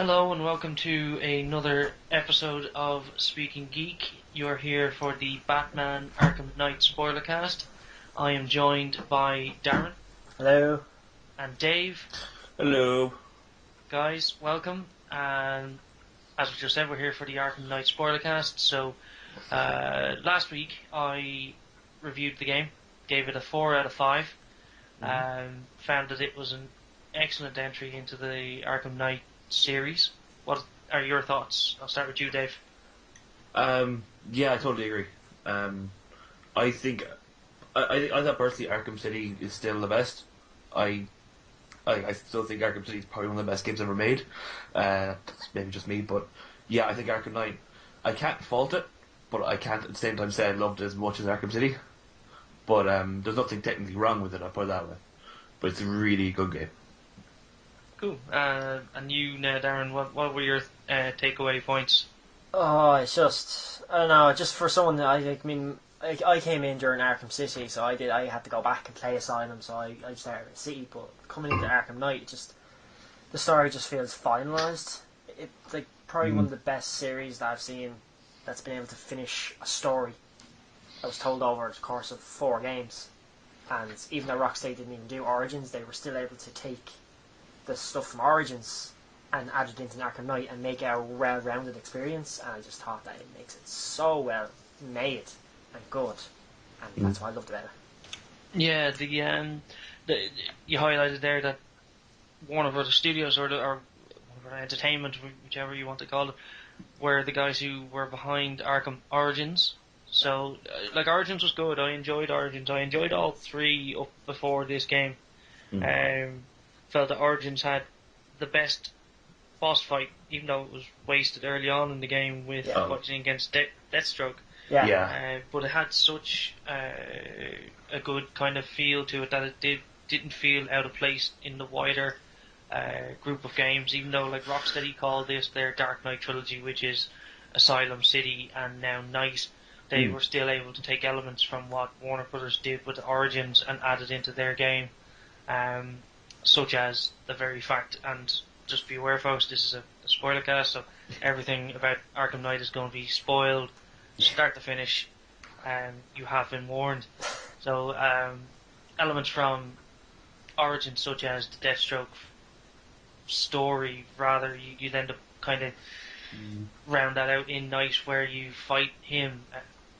Hello and welcome to another episode of Speakin Geek. You're here for the Batman Arkham Knight Spoilercast. I am joined by Darren. Hello. And Dave. Hello. Guys, welcome. And as we just said, we're here for the Arkham Knight Spoilercast. So, last week I reviewed the game, gave it a 4 out of 5. Found that it was an excellent entry into the Arkham Knight series. What are your thoughts? I'll start with you, Dave. Yeah, I totally agree. I think I thought personally Arkham City is still the best. I still think Arkham City is probably one of the best games ever made. That's maybe just me, but yeah, I think Arkham Knight. I can't fault it, but I can't at the same time say I loved it as much as Arkham City. But there's nothing technically wrong with it. I'll put it that way. But it's a really good game. Cool. And you, Darren, what were your takeaway points? Oh, it's just I don't know. Just for someone that I came in during Arkham City, so I had to go back and play Asylum, so I started at City. But coming into Arkham Knight, the story just feels finalised. It's like probably one of the best series that I've seen that's been able to finish a story that was told over the course of 4 games. And even though Rocksteady didn't even do Origins, they were still able to take the stuff from Origins and add it into Arkham Knight and make it a well-rounded experience. And I just thought that it makes it so well made and good, and that's why I loved about it. Yeah, you highlighted there that Warner Brothers Studios or Warner Brothers Entertainment, whichever you want to call it, were the guys who were behind Arkham Origins. So, Origins was good. I enjoyed Origins. I enjoyed all 3 up before this game. Felt that Origins had the best boss fight, even though it was wasted early on in the game with fighting against Deathstroke. Yeah. But it had such a good kind of feel to it that it didn't feel out of place in the wider group of games, even though Rocksteady called this their Dark Knight trilogy, which is Asylum, City, and now Knight. They were still able to take elements from what Warner Brothers did with Origins and add it into their game. Such as the very fact, and just be aware, folks, this is a spoiler cast, so everything about Arkham Knight is going to be spoiled, start to finish, and you have been warned. So, elements from Origins, such as the Deathstroke story, rather, you'd end up kind of round that out in Knight, where you fight him,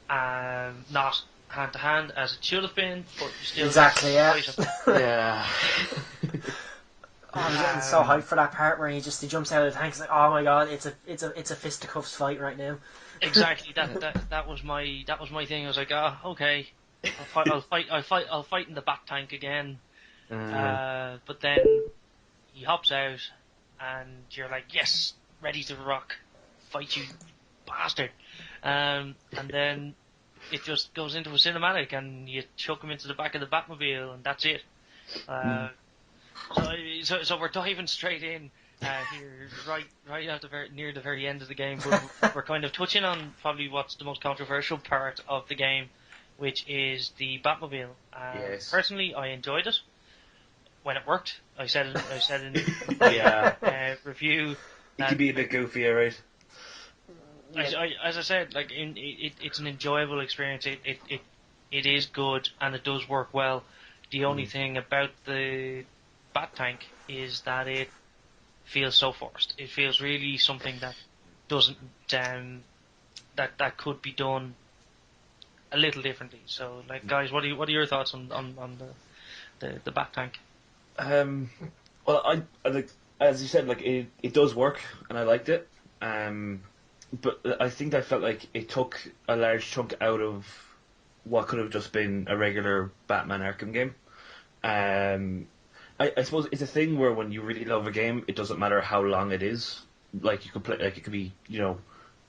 not hand to hand as it should have been, but you still exactly, yeah. Yeah. I'm getting so hyped for that part where he jumps out of the tank. It's like, oh my god, it's a fisticuffs fight right now. Exactly. That was my thing. I was like, okay, I'll fight in the back tank again. But then he hops out, and you're like, yes, ready to rock, fight you, bastard. And then it just goes into a cinematic, and you chuck him into the back of the Batmobile, and that's it. So we're diving straight in here, right at near the very end of the game. But we're kind of touching on probably what's the most controversial part of the game, which is the Batmobile. Yes. Personally, I enjoyed it when it worked. I said in the review. It can be a bit goofy, right? As I said, it's an enjoyable experience. It is good and it does work well. The only thing about the Bat Tank is that it feels so forced. It feels really something that doesn't that could be done a little differently. So, guys, what are your thoughts on the Bat Tank? Well, I like, as you said, it does work, and I liked it. But I think I felt like it took a large chunk out of what could have just been a regular Batman Arkham game. I suppose it's a thing where when you really love a game, it doesn't matter how long it is. You could play, it could be,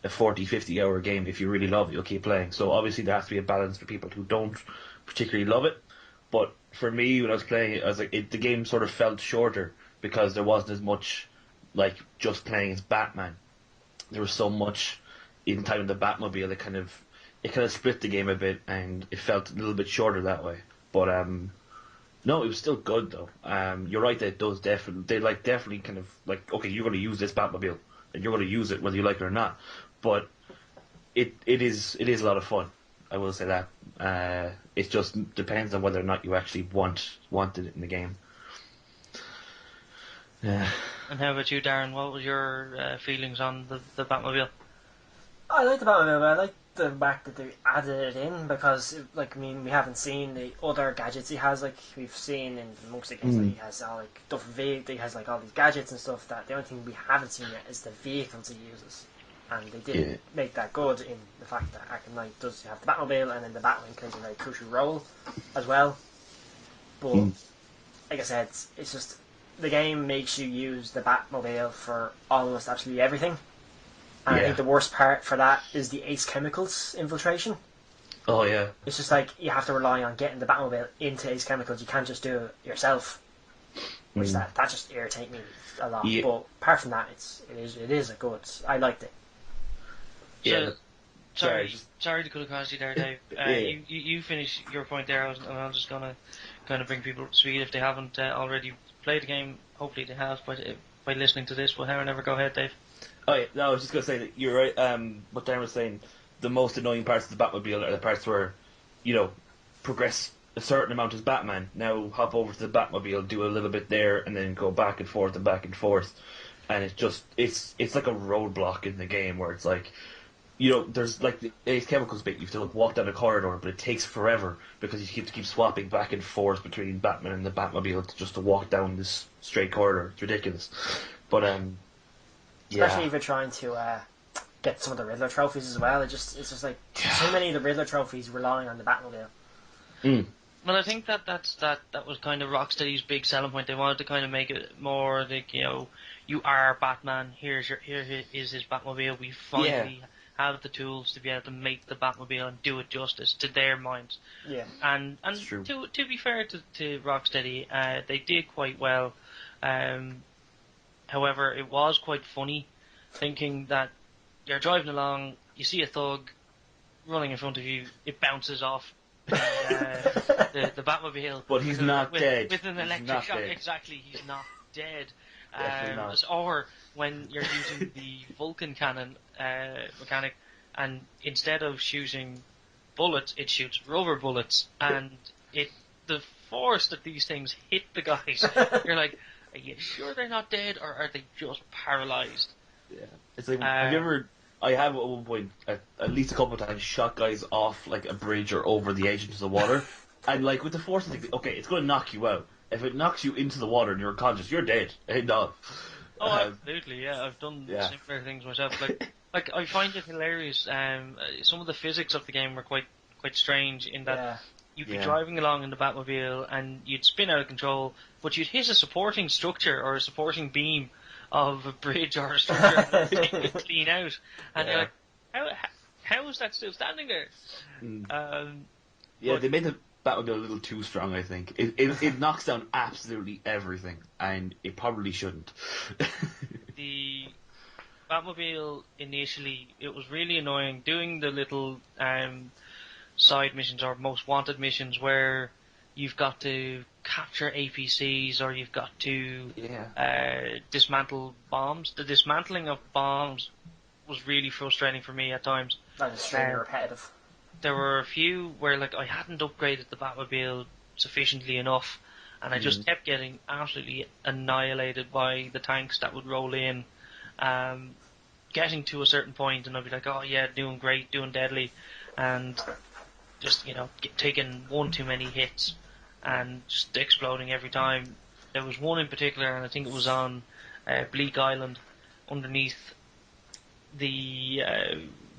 a 40, 50 hour game. If you really love it, you'll keep playing. So obviously there has to be a balance for people who don't particularly love it. But for me, when I was playing it, I was like, the game sort of felt shorter because there wasn't as much, just playing as Batman. There was so much in time in the Batmobile. It kind of split the game a bit, and it felt a little bit shorter that way. But No, it was still good though. You're right that it does definitely kind of like, okay, you're going to use this Batmobile and you're going to use it whether you like it or not. But it is a lot of fun. I will say that. It just depends on whether or not you actually wanted it in the game. Yeah. And how about you, Darren? What was your feelings on the Batmobile? I like the Batmobile, but I like the fact that they added it in because, like, I mean, we haven't seen the other gadgets he has. Like we've seen in most of the games, like, he has all like he has like all these gadgets and stuff. That the only thing we haven't seen yet is the vehicles he uses, and they did make that good in the fact that Arkham Knight does have the Batmobile, and then the Batwing plays a very crucial role as well. But like I said, it's just the game makes you use the Batmobile for almost absolutely everything. And I think the worst part for that is the Ace Chemicals infiltration. Oh yeah. It's just like you have to rely on getting the Batmobile into Ace Chemicals. You can't just do it yourself. Which that just irritates me a lot. Yeah. But apart from that, it is a good. I liked it. Yeah. Sorry to cut across you there, Dave. You finish your point there, and I'm just gonna kind of bring people up to speed if they haven't already played the game. Hopefully they have by listening to this. But however, go ahead, Dave. Oh yeah, no, I was just gonna say that you're right. What Darren was saying, the most annoying parts of the Batmobile are the parts where, progress a certain amount as Batman. Now hop over to the Batmobile, do a little bit there, and then go back and forth and back and forth, and it's like a roadblock in the game where it's like, there's like the Ace Chemicals bit. You have to walk down a corridor, but it takes forever because you keep swapping back and forth between Batman and the Batmobile to walk down this straight corridor. It's ridiculous, but Especially if you're trying to get some of the Riddler trophies as well. It's just like too many of the Riddler trophies relying on the Batmobile. Well, I think that was kind of Rocksteady's big selling point. They wanted to kind of make it more like, you are Batman. Here is his Batmobile. We finally have the tools to be able to make the Batmobile and do it justice to their minds. Yeah, and to be fair to Rocksteady, they did quite well. However, it was quite funny thinking that you're driving along, you see a thug running in front of you, it bounces off the Batmobile. But he's not dead. With an electric shock. Exactly, he's not dead. Definitely not. Or when you're using the Vulcan cannon mechanic, and instead of shooting bullets, it shoots rubber bullets, and the force that these things hit the guys, you're like, are you sure they're not dead, or are they just paralyzed? Yeah. It's like, have you ever... I have at one point, at least a couple of times, shot guys off like a bridge or over the edge into the water, and like with the force, like, okay, it's going to knock you out. If it knocks you into the water and you're unconscious, you're dead. No. Oh, absolutely, yeah. I've done similar things myself. Like I find it hilarious. Some of the physics of the game were quite strange in that you'd be driving along in the Batmobile and you'd spin out of control, but you'd hit a supporting structure or a supporting beam of a bridge or a structure and take it clean out. And you're like, how is that still standing there? They made the Batmobile a little too strong, I think. It knocks down absolutely everything, and it probably shouldn't. The Batmobile, initially, it was really annoying doing the little side missions or most wanted missions where you've got to capture APCs or you've got to dismantle bombs. The dismantling of bombs was really frustrating for me at times. That is extremely repetitive. There were a few where like I hadn't upgraded the Batmobile sufficiently enough, and I just kept getting absolutely annihilated by the tanks that would roll in. Getting to a certain point, and I'd be like, "Oh yeah, doing great, doing deadly," and just taking one too many hits and just exploding every time. There was one in particular, and I think it was on Bleak Island, underneath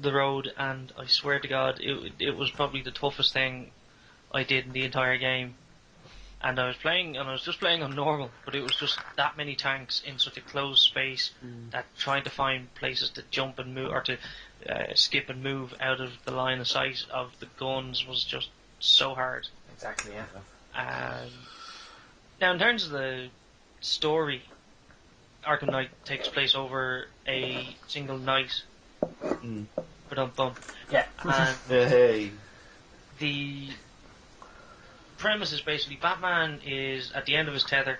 the road, and I swear to God, it was probably the toughest thing I did in the entire game. And I was just playing on normal, but it was just that many tanks in such a closed space that trying to find places to jump and move, or to skip and move out of the line of sight of the guns was just so hard. Exactly, yeah. Now, in terms of the story, Arkham Knight takes place over a single night. Yeah. And hey. the premise is basically Batman is at the end of his tether,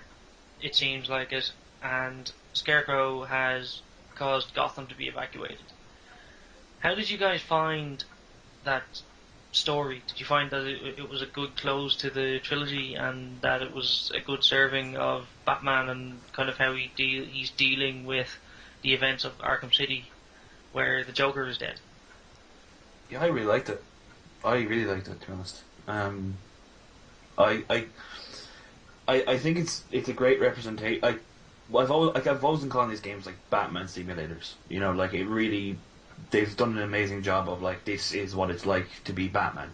it seems like it, and Scarecrow has caused Gotham to be evacuated. How did you guys find that story? Did you find that it was a good close to the trilogy and that it was a good serving of Batman and kind of how he's dealing with the events of Arkham City where the Joker is dead? Yeah, I really liked it. I really liked it, to be honest. I I think it's a great representation. I've always been calling these games like Batman simulators. You know, like it really, they've done an amazing job of like this is what it's like to be Batman,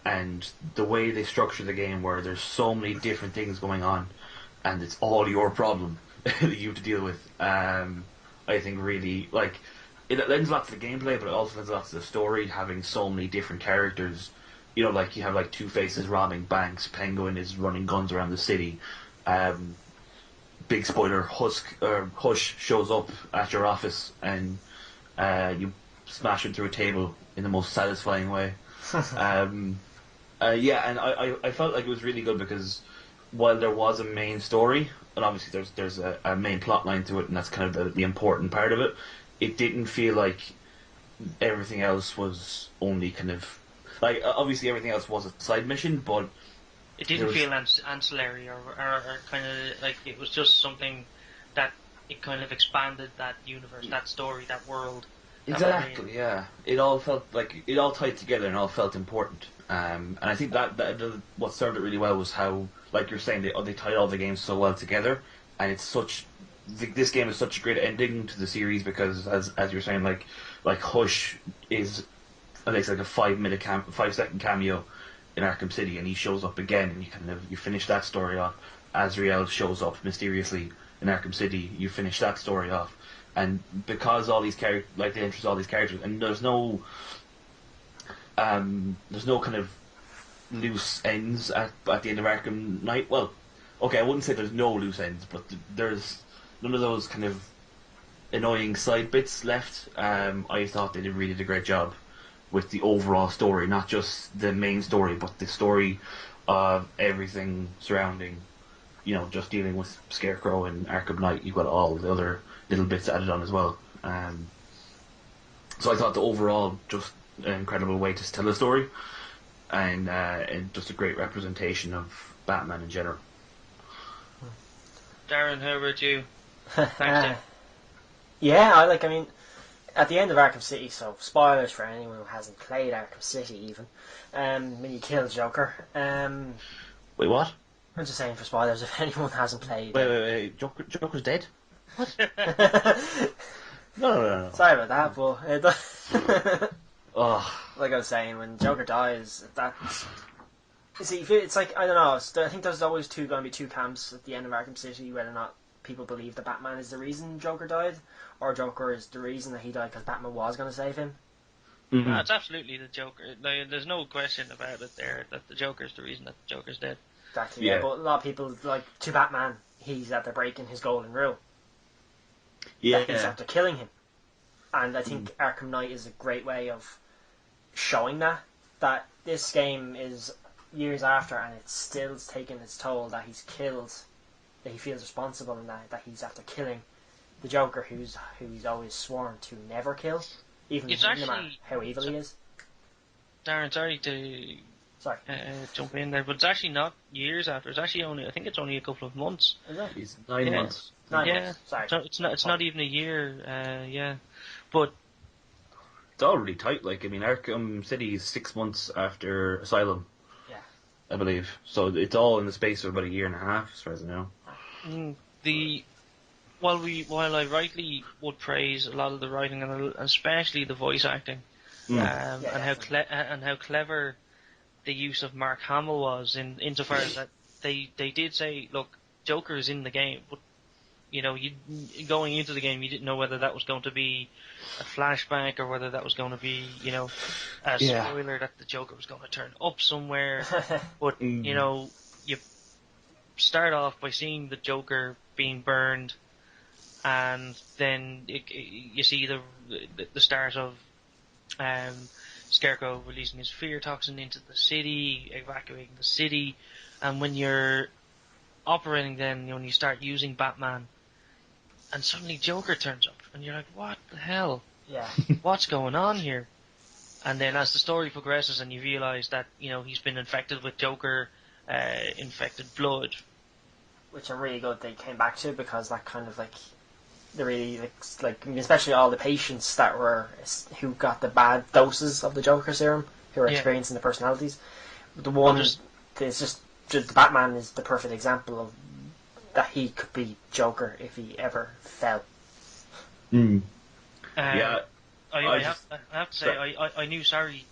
and the way they structure the game where there's so many different things going on, and it's all your problem that you have to deal with. I think really like it lends a lot to the gameplay, but it also lends a lot to the story. Having so many different characters, you know, like you have like Two Faces robbing banks, Penguin is running guns around the city. Big spoiler: Hush shows up at your office and you smash him through a table in the most satisfying way. Yeah, and I felt like it was really good because while there was a main story, and obviously there's a main plot line to it, and that's kind of the important part of it, it didn't feel like everything else was only kind of like obviously everything else was a side mission, but it didn't feel ancillary or kind of like it was just something that it kind of expanded that universe, that story, that world. Exactly, yeah. It all felt like it all tied together and all felt important. And I think that what served it really well was how, like you're saying, they tied all the games so well together, and it's such. This game is such a great ending to the series because, as you're saying, like Hush is makes like a 5-second cameo in Arkham City, and he shows up again, and you finish that story off. Azrael shows up mysteriously in Arkham City. You finish that story off, and because all these characters, like they introduce all these characters, and there's no kind of loose ends at the end of Arkham Knight. Well, okay, I wouldn't say there's no loose ends, but there's none of those kind of annoying side bits left. I thought they really did a great job with the overall story, not just the main story, but the story of everything surrounding, you know, just dealing with Scarecrow and Arkham Knight. You've got all the other little bits added on as well. So I thought the overall just an incredible way to tell a story, and just a great representation of Batman in general. Darren, how about you? Thanks, yeah, I mean, at the end of Arkham City, so spoilers for anyone who hasn't played Arkham City even, when you kill Joker. Wait, what? I'm just saying for spoilers if anyone hasn't played. Wait. Joker's dead? What? No. Sorry about that, but Oh. like I was saying, when Joker dies, that's... You see, it's like, I don't know, I think there's always going to be two camps at the end of Arkham City, whether or not people believe that Batman is the reason Joker died, or Joker is the reason that he died because Batman was going to save him. Mm-hmm. No, it's absolutely the Joker. There's no question about it there, that the Joker's the reason that the Joker's dead. Exactly, yeah. But a lot of people, like, to Batman, he's after breaking his golden rule. Yeah. He's after killing him. And I think Arkham Knight is a great way of showing that this game is years after and it's still taking its toll, that he's killed, that he feels responsible, and that he's after killing the Joker, who's always sworn to never kill, even no matter how evil he is. Darren, sorry to jump in there, but it's actually not years after. It's actually I think it's only a couple of months. Is it? It's 9 months. 9 months. Sorry. It's not even a year. Yeah, but it's all really tight. Like, I mean, Arkham City is 6 months after Asylum. Yeah, I believe. So it's all in the space of about a year and a half, as far as I know. While I rightly would praise a lot of the writing and especially the voice acting, and how clever the use of Mark Hamill was insofar as that they did say, look, Joker is in the game, but you know, going into the game, you didn't know whether that was going to be a flashback or whether that was going to be, you know, a spoiler that the Joker was going to turn up somewhere. But you know, you start off by seeing the Joker being burned, and then you see the start of Scarecrow releasing his fear toxin into the city, evacuating the city, And when you're operating then, when you start using Batman, and suddenly Joker turns up, and you're like, what the hell? Yeah. What's going on here? And then as the story progresses and you realise that, he's been infected with Joker, infected blood. Which I'm really glad they came back to, because that kind of they really especially all the patients who got the bad doses of the Joker serum, who are experiencing the personalities. The Batman is the perfect example of that he could be Joker if he ever fell. Yeah. I have to say, I knew. Sorry.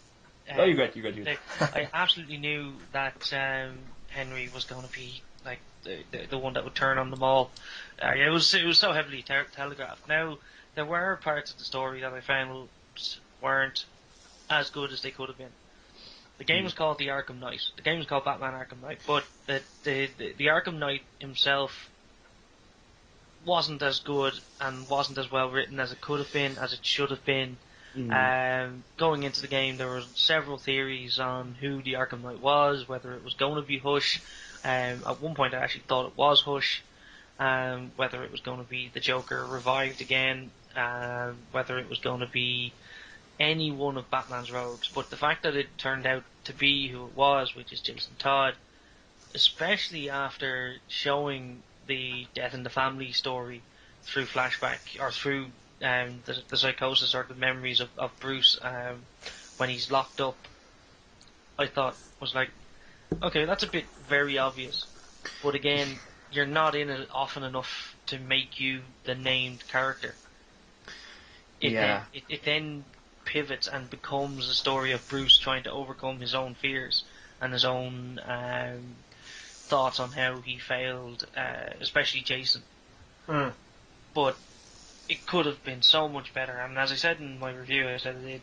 You're good. I absolutely knew that Henry was going to be like the one that would turn on them all. It was so heavily telegraphed. Now there were parts of the story that I found weren't as good as they could have been. The game was called the Arkham Knight. The game was called Batman Arkham Knight, but the Arkham Knight himself wasn't as good and wasn't as well written as it could have been, as it should have been. Going into the game, there were several theories on who the Arkham Knight was, whether it was going to be Hush. At one point, I actually thought it was Hush. Whether it was going to be the Joker revived again, whether it was going to be any one of Batman's rogues. But the fact that it turned out to be who it was, which is Jason Todd, especially after showing the death in the family story through flashback, or through the psychosis or the memories of Bruce when he's locked up, I thought was like, okay, that's a bit very obvious. But again, you're not in it often enough to make you the named character. It then pivots and becomes a story of Bruce trying to overcome his own fears and his own thoughts on how he failed, especially Jason. But it could have been so much better. And as I said in my review, I said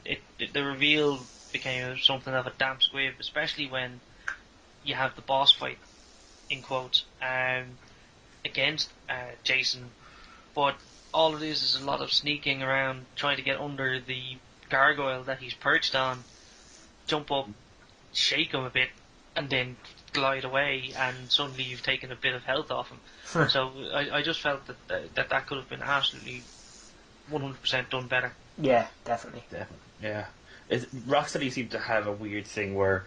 the reveal became something of a damp squib, especially when you have the boss fight, in quotes, against Jason. But all it is a lot of sneaking around, trying to get under the gargoyle that he's perched on, jump up, shake him a bit, and then glide away, and suddenly you've taken a bit of health off him. So I just felt that could have been absolutely 100% done better. Yeah, definitely. Yeah. Rocksteady seem to have a weird thing where,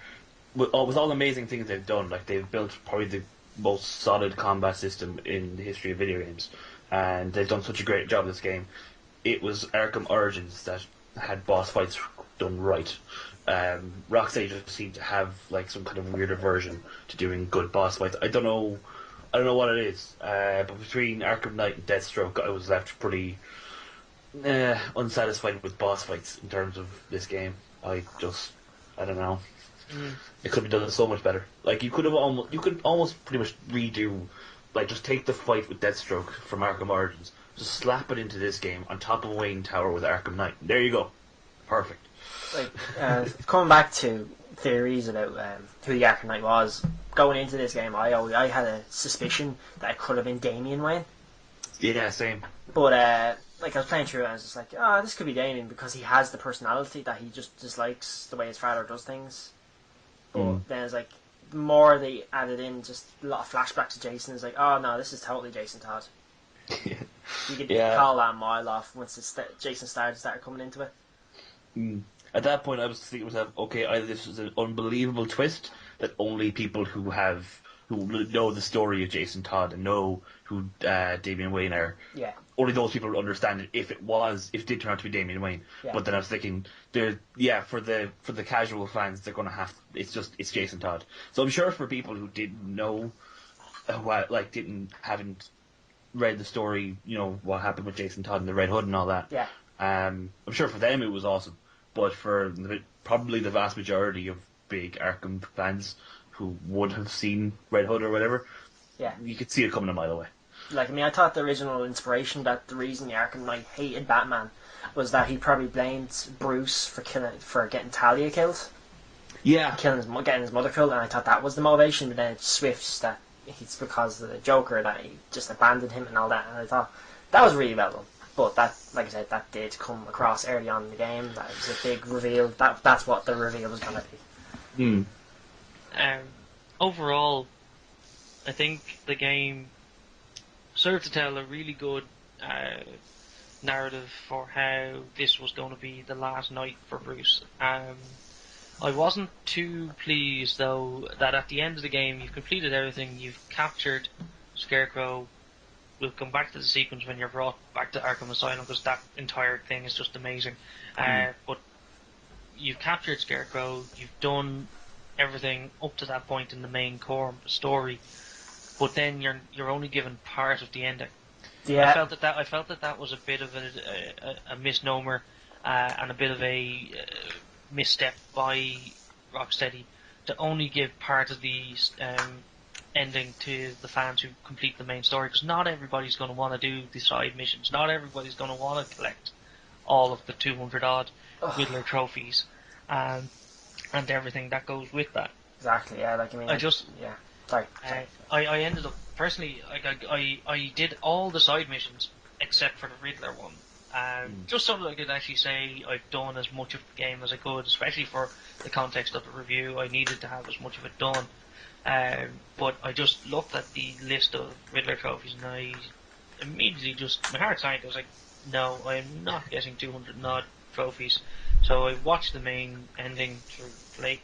with all the amazing things they've done, like they've built probably the most solid combat system in the history of video games, and they've done such a great job this game. It was Arkham Origins that had boss fights done right. Rocksteady just seemed to have like some kind of weird aversion to doing good boss fights. I don't know what it is. But between Arkham Knight and Deathstroke, I was left pretty unsatisfied with boss fights in terms of this game. I don't know. It could be done so much better. Like you could almost pretty much redo, like just take the fight with Deathstroke from Arkham Origins, just slap it into this game on top of Wayne Tower with Arkham Knight. There you go, perfect. Like coming back to theories about who the Arkham Knight was, going into this game, I had a suspicion that it could have been Damian Wayne. Yeah, same. But like I was playing through it and I was just like, this could be Damian, because he has the personality that he just dislikes the way his father does things. But then it's like, the more they added in just a lot of flashbacks to Jason, it's like, oh no, this is totally Jason Todd. You could call that a mile off once Jason started coming into it. At that point, I was thinking to myself, okay, either this is an unbelievable twist that only people who know the story of Jason Todd and know who Damian Wayne are, only those people will understand it if it did turn out to be Damian Wayne. Yeah. But then I was thinking, for the casual fans, they're going to it's Jason Todd. So I'm sure for people who didn't know, haven't read the story, what happened with Jason Todd and the Red Hood and all that. Yeah. I'm sure for them it was awesome. But for probably the vast majority of big Arkham fans who would have seen Red Hood or whatever, you could see it coming a mile away. Like, I mean, I thought the original inspiration, that the reason the Arkham Knight hated Batman was that he probably blamed Bruce for getting Talia killed. Yeah. Getting his mother killed, and I thought that was the motivation, but then it swifts that it's because of the Joker that he just abandoned him and all that, and I thought that was really well done. But that, like I said, that did come across early on in the game. That was a big reveal. That's what the reveal was going to be. Overall, I think the game served to tell a really good narrative for how this was going to be the last night for Bruce. I wasn't too pleased though that at the end of the game you've completed everything, you've captured Scarecrow. We'll come back to the sequence when you're brought back to Arkham Asylum because that entire thing is just amazing. But you've captured Scarecrow, you've done everything up to that point in the main core story, but then you're only given part of the ending. Yeah. I felt that was a bit of a misnomer and a bit of a misstep by Rocksteady to only give part of the ending to the fans who complete the main story, because not everybody's going to want to do the side missions. Not everybody's going to want to collect all of the 200 odd Riddler trophies and everything that goes with that. Exactly. Yeah. Like I mean, yeah. Sorry. I ended up personally, like I did all the side missions except for the Riddler one. Just so that I could actually say I've done as much of the game as I could, especially for the context of the review. I needed to have as much of it done. But I just looked at the list of Riddler trophies and I immediately my heart sank. I was like, no, I'm not getting 200 odd trophies. So I watched the main ending through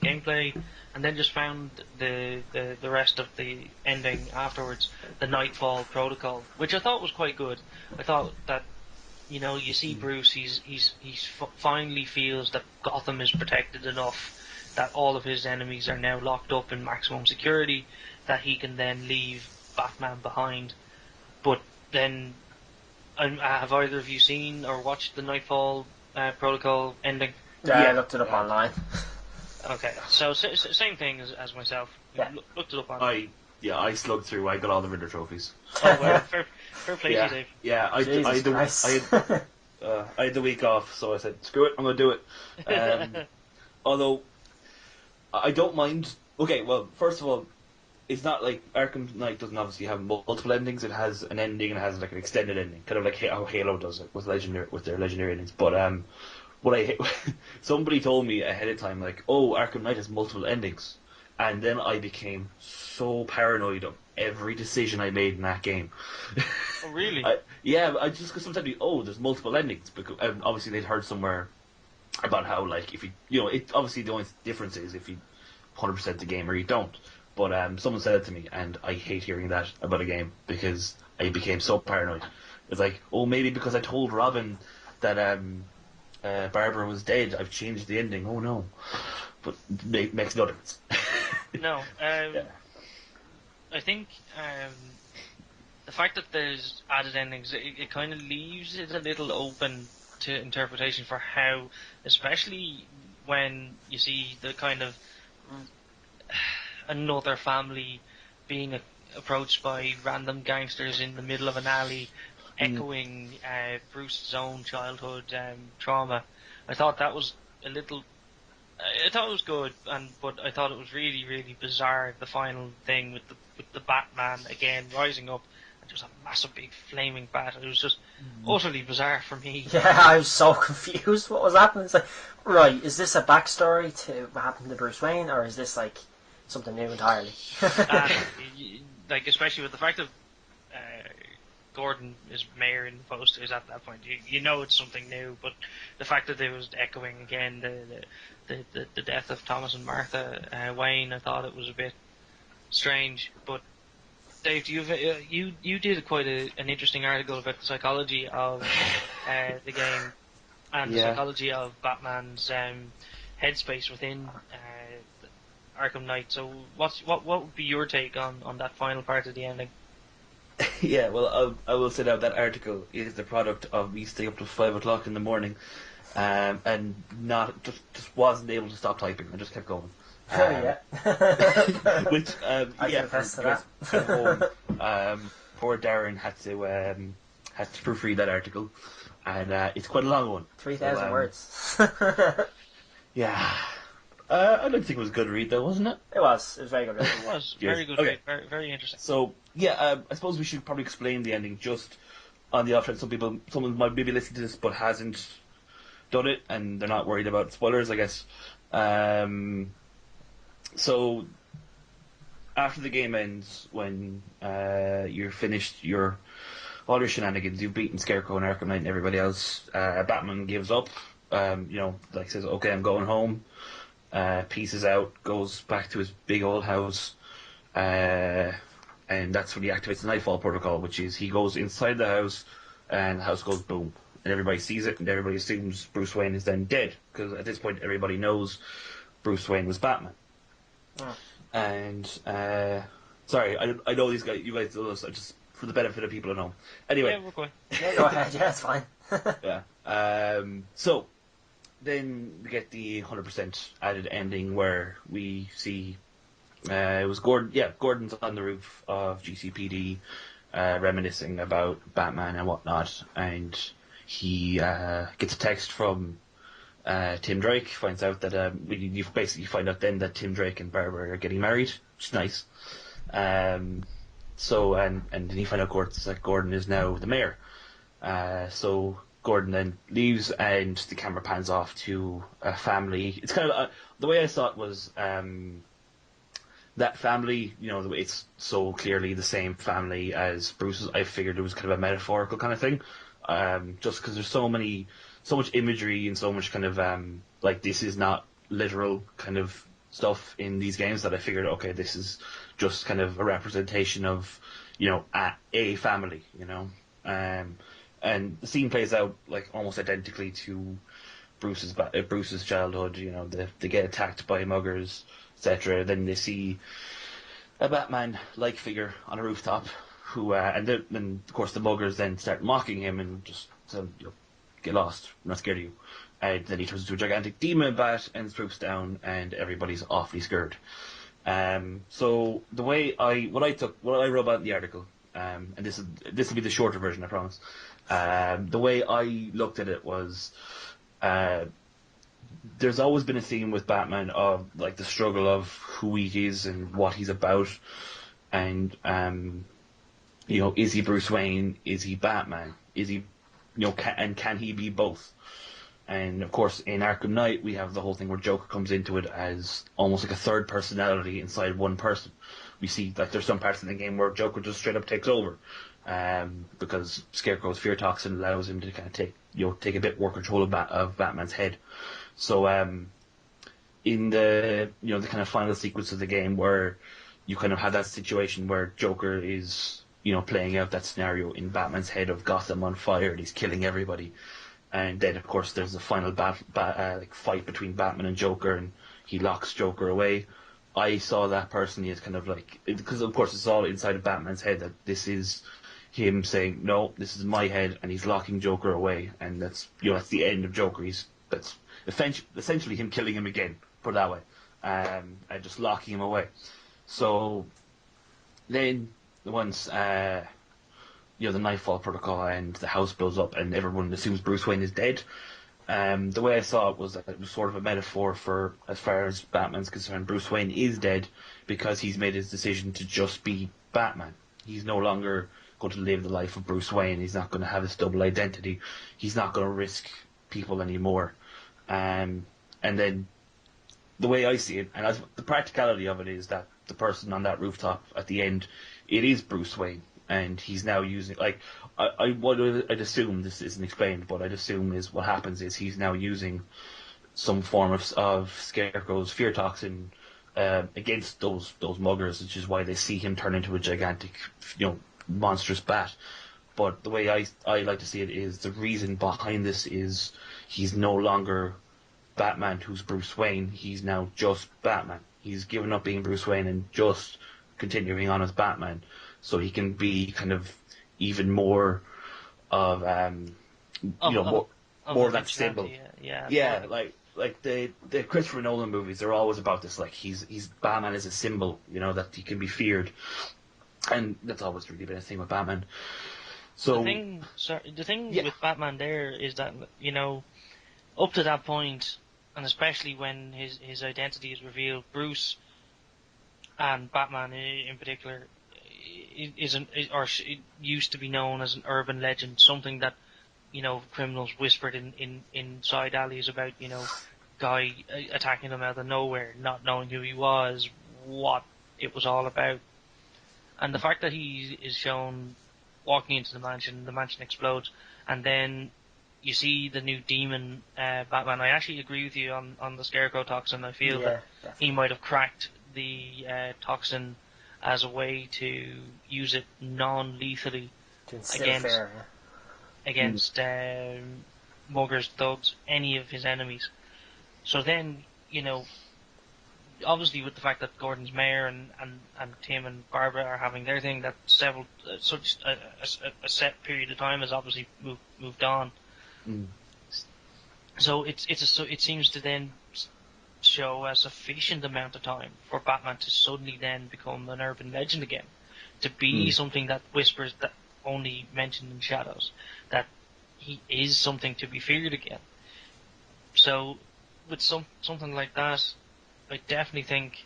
gameplay and then just found the rest of the ending afterwards, the Nightfall Protocol, which I thought was quite good. I thought that, you see Bruce, he's finally feels that Gotham is protected enough, that all of his enemies are now locked up in maximum security, that he can then leave Batman behind. But then, have either of you seen or watched the Nightfall Protocol ending? Yeah, I looked it up online. Okay, so same thing as myself. Yeah. Looked it up online. I slugged through. I got all the Riddler trophies. Oh well, fair play to you, Dave. Yeah, I had the week off, so I said, screw it, I'm going to do it. Although, I don't mind. Okay, well, first of all, it's not like Arkham Knight doesn't obviously have multiple endings. It has an ending and it has like an extended ending, kind of like how Halo does it with their legendary endings. But what I somebody told me ahead of time, like, oh, Arkham Knight has multiple endings, and then I became so paranoid of every decision I made in that game. Oh really? I just because sometimes there's multiple endings, because obviously they'd heard somewhere about how, like, if it obviously the only difference is if you 100% the game or you don't. But someone said it to me, and I hate hearing that about a game because I became so paranoid. It's like, oh, maybe because I told Robin that Barbara was dead, I've changed the ending. Oh no, but it makes no difference. No, I think the fact that there's added endings, it kind of leaves it a little open to interpretation for how, especially when you see the kind of another family being approached by random gangsters in the middle of an alley, echoing Bruce's own childhood trauma. I thought that was a little. I thought it was good, but I thought it was really, really bizarre. The final thing with the Batman again rising up and just a massive big flaming bat. It was just utterly bizarre for me. Yeah, I was so confused. What was happening? It's like, right, is this a backstory to what happened to Bruce Wayne, or is this like something new entirely? Like, especially with the fact that Gordon is mayor in the posters at that point, you know it's something new. But the fact that it was echoing again the death of Thomas and Martha Wayne, I thought it was a bit strange. But Dave, you did quite an interesting article about the psychology of the game and the psychology of Batman's headspace within Arkham Knight. So what would be your take on that final part of the ending? Yeah, well, I will say that article is the product of me staying up till 5 o'clock in the morning, and not just wasn't able to stop typing. I just kept going. Yeah. Which I can attest to that. At home, poor Darren had to proofread that article, and it's quite a long one. 3,000 words. Yeah. I don't think it was a good read, though, wasn't it? It was. It was very good. It was very good. Okay. Very, very interesting. So I suppose we should probably explain the ending just on the off chance someone might maybe listen to this but hasn't done it and they're not worried about spoilers, I guess. So after the game ends, when you're finished all your shenanigans, you've beaten Scarecrow and Arkham Knight and everybody else, Batman gives up. Like says, "Okay, I'm going home." Pieces out, goes back to his big old house, and that's when he activates the Nightfall Protocol, which is he goes inside the house, and the house goes boom, and everybody sees it, and everybody assumes Bruce Wayne is then dead, because at this point everybody knows Bruce Wayne was Batman. Oh. And sorry, I know these guys. You guys know this. Just for the benefit of people at home. Anyway, Yeah, we're going. Yeah, go ahead. Yeah, it's fine. yeah. So then we get the 100% added ending where we see it was Gordon. Yeah, Gordon's on the roof of GCPD, reminiscing about Batman and whatnot, and he gets a text from Tim Drake. Finds out that you basically find out then that Tim Drake and Barbara are getting married, which is nice. So and then you find out Gordon is now the mayor. So Gordon then leaves, and the camera pans off to a family. It's kind of the way I saw it was that family. It's so clearly the same family as Bruce's. I figured it was kind of a metaphorical kind of thing, just because there's so much imagery and so much kind of like this is not literal kind of stuff in these games that I figured, okay, this is just kind of a representation of a family, and the scene plays out like almost identically to Bruce's childhood. They get attacked by muggers, etc. Then they see a Batman-like figure on a rooftop, who and of course the muggers then start mocking him and just say, "Get lost, I'm not scared of you." And then he turns into a gigantic demon bat and swoops down, and everybody's awfully scared. So the way what I wrote about in the article, and this will be the shorter version, I promise. The way I looked at it was, there's always been a theme with Batman of like the struggle of who he is and what he's about, and is he Bruce Wayne? Is he Batman? Is he, can he be both? And of course, in Arkham Knight, we have the whole thing where Joker comes into it as almost like a third personality inside one person. We see like there's some parts in the game where Joker just straight up takes over, because Scarecrow's fear toxin allows him to kind of take a bit more control of Batman's head. So in the the kind of final sequence of the game where you kind of have that situation where Joker is playing out that scenario in Batman's head of Gotham on fire and he's killing everybody. And then, of course, there's the final fight between Batman and Joker, and he locks Joker away. I saw that personally as kind of like, because of course it's all inside of Batman's head, that this is him saying, no, this is my head, and he's locking Joker away, and that's that's the end of Joker. That's essentially him killing him again, put it that way, and just locking him away. So then once the Nightfall Protocol and the house blows up and everyone assumes Bruce Wayne is dead. The way I saw it was that it was sort of a metaphor for, as far as Batman's concerned, Bruce Wayne is dead because he's made his decision to just be Batman. He's no longer going to live the life of Bruce Wayne. He's not going to have this double identity. He's not going to risk people anymore. And then the way I see it, and the practicality of it is that the person on that rooftop at the end, it is Bruce Wayne. And he's now using, like, I'd assume, this isn't explained, but I'd assume is what happens is he's now using some form of Scarecrow's fear toxin against those muggers, which is why they see him turn into a gigantic, monstrous bat. But the way I like to see it is the reason behind this is he's no longer Batman who's Bruce Wayne, he's now just Batman. He's given up being Bruce Wayne and just continuing on as Batman. So he can be kind of even more of more of that symbol. Yeah, like the Christopher Nolan movies, they're always about this. Like he's Batman as a symbol, that he can be feared, and that's always really been a thing with Batman. So the thing with Batman there is that up to that point, and especially when his identity is revealed, Bruce and Batman in particular used to be known as an urban legend, something that criminals whispered in side alleys about guy attacking them out of nowhere, not knowing who he was, what it was all about. And the fact that he is shown walking into the mansion explodes, and then you see the new demon Batman. I actually agree with you on the Scarecrow toxin. I feel that definitely. he might have cracked the toxin as a way to use it non-lethally To instill against fear. against muggers, thugs, any of his enemies. So then, obviously with the fact that Gordon's mayor and Tim and Barbara are having their thing, that several such a set period of time has obviously moved on. Mm. So it seems to then show a sufficient amount of time for Batman to suddenly then become an urban legend again, to be something that whispers, that only mentioned in shadows, that he is something to be feared again. So with something like that, I definitely think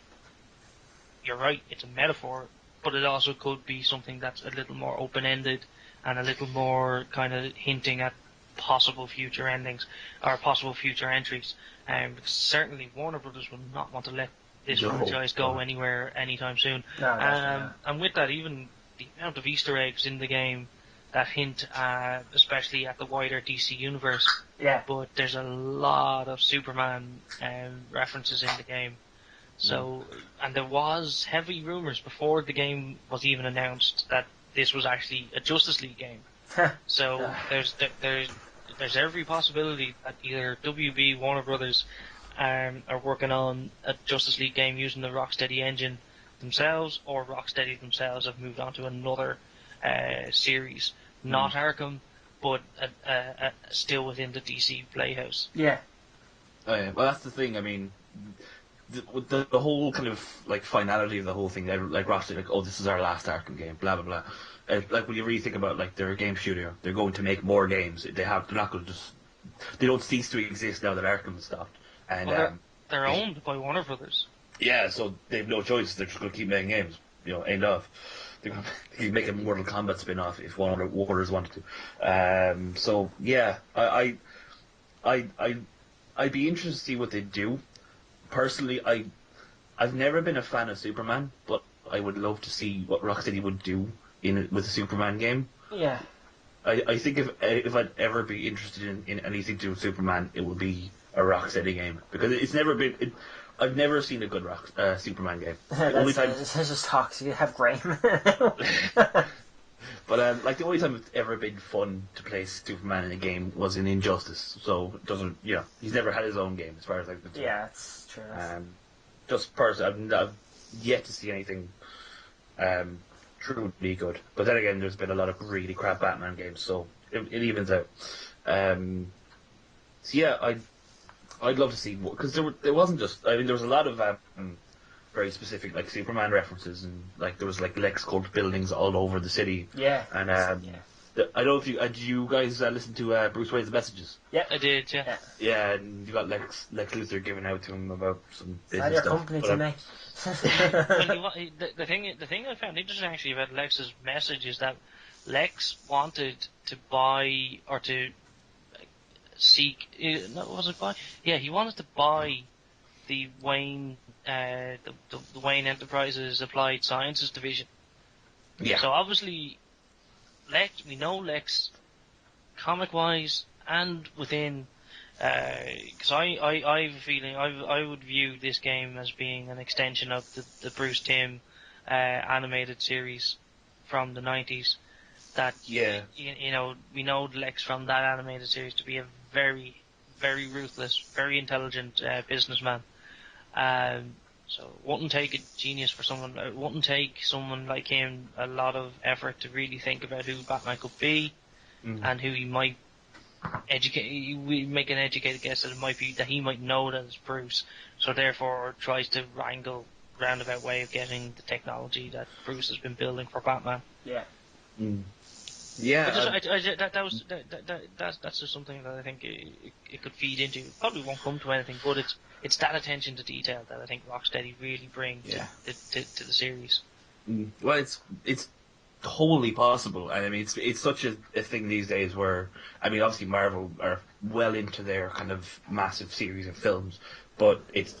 you're right, it's a metaphor, but it also could be something that's a little more open-ended and a little more kind of hinting at possible future endings or possible future entries. Because certainly Warner Brothers will not want to let this franchise go anywhere anytime soon. No, definitely not. And with that, even the amount of Easter eggs in the game that hint, especially at the wider DC universe. Yeah. But there's a lot of Superman references in the game. So, and there was heavy rumours before the game was even announced that this was actually a Justice League game. So there's every possibility that either WB, Warner Brothers, are working on a Justice League game using the Rocksteady engine themselves, or Rocksteady themselves have moved on to another series, not Arkham, but still within the DC Playhouse. Yeah. Oh, yeah. Well, that's the thing. I mean, the whole kind of like finality of the whole thing, like Rocksteady, like, oh, this is our last Arkham game, blah blah blah. Like when you really think about like they're a game studio, they're going to make more games. They're not going to they don't cease to exist now that Arkham stopped. And well, they're owned by Warner Brothers. Yeah, so they have no choice. They're just going to keep making games. End of. They can make a Mortal Kombat spin-off if Warner's wanted to. So yeah, I'd be interested to see what they do. Personally, I've never been a fan of Superman, but I would love to see what Rocksteady would do with a Superman game. Yeah. I think if I'd ever be interested in anything to do with Superman, it would be a Rocksteady game, because it's never been. I've never seen a good Superman game. That's just toxic. You have Graham. But like the only time it's ever been fun to play Superman in a game was in Injustice. So it doesn't, he's never had his own game as far as I've been told. Yeah, that's true. Just personally, I've yet to see anything truly good. But then again, there's been a lot of really crap Batman games, so it evens out. So yeah, I'd love to see, because there wasn't just, I mean, there was a lot of very specific like Superman references, and like there was like Lex cult buildings all over the city. Yeah. And I don't know if did you guys listen to Bruce Wayne's messages? Yeah, I did. Yeah. Yeah, and you got Lex Luthor giving out to him about some business your stuff. company to me. Well, the thing I found interesting actually about Lex's message is that Lex wanted to buy or to seek. No, was it buy? Yeah, he wanted to buy the Wayne, the Wayne Enterprises Applied Sciences division. Yeah. So obviously, we know Lex, comic-wise and within, because I have a feeling I would view this game as being an extension of the Bruce Timm animated series from the 90s. That we know Lex from that animated series to be a very, very ruthless, very intelligent businessman. So it wouldn't take a genius for someone. It wouldn't take someone like him a lot of effort to really think about who Batman could be and who he might educate. We make an educated guess that it might be that he might know that it's Bruce. So therefore, tries to wrangle roundabout way of getting the technology that Bruce has been building for Batman. Yeah. Yeah. That's just something that I think it could feed into. It probably won't come to anything, but it's that attention to detail that I think Rocksteady really bring to the series. Well, it's totally possible, and I mean it's such a thing these days where, I mean, obviously Marvel are well into their kind of massive series of films, but it's